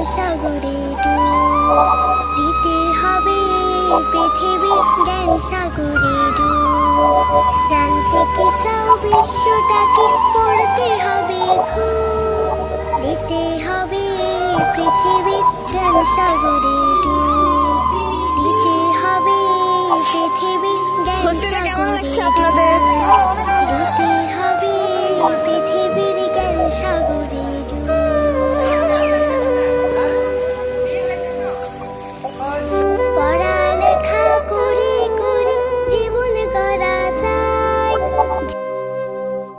সাগরে ডুব দিতে হবে পৃথিবী জ্ঞান সাগরে ডুব জানতে কি চাও বিশ্বটাকে পড়তে হবে খুব দিতে হবে পৃথিবীর জ্ঞান সাগরে ডুব দিতে হবে পৃথিবীর জ্ঞান সাগরে ডুব দিতে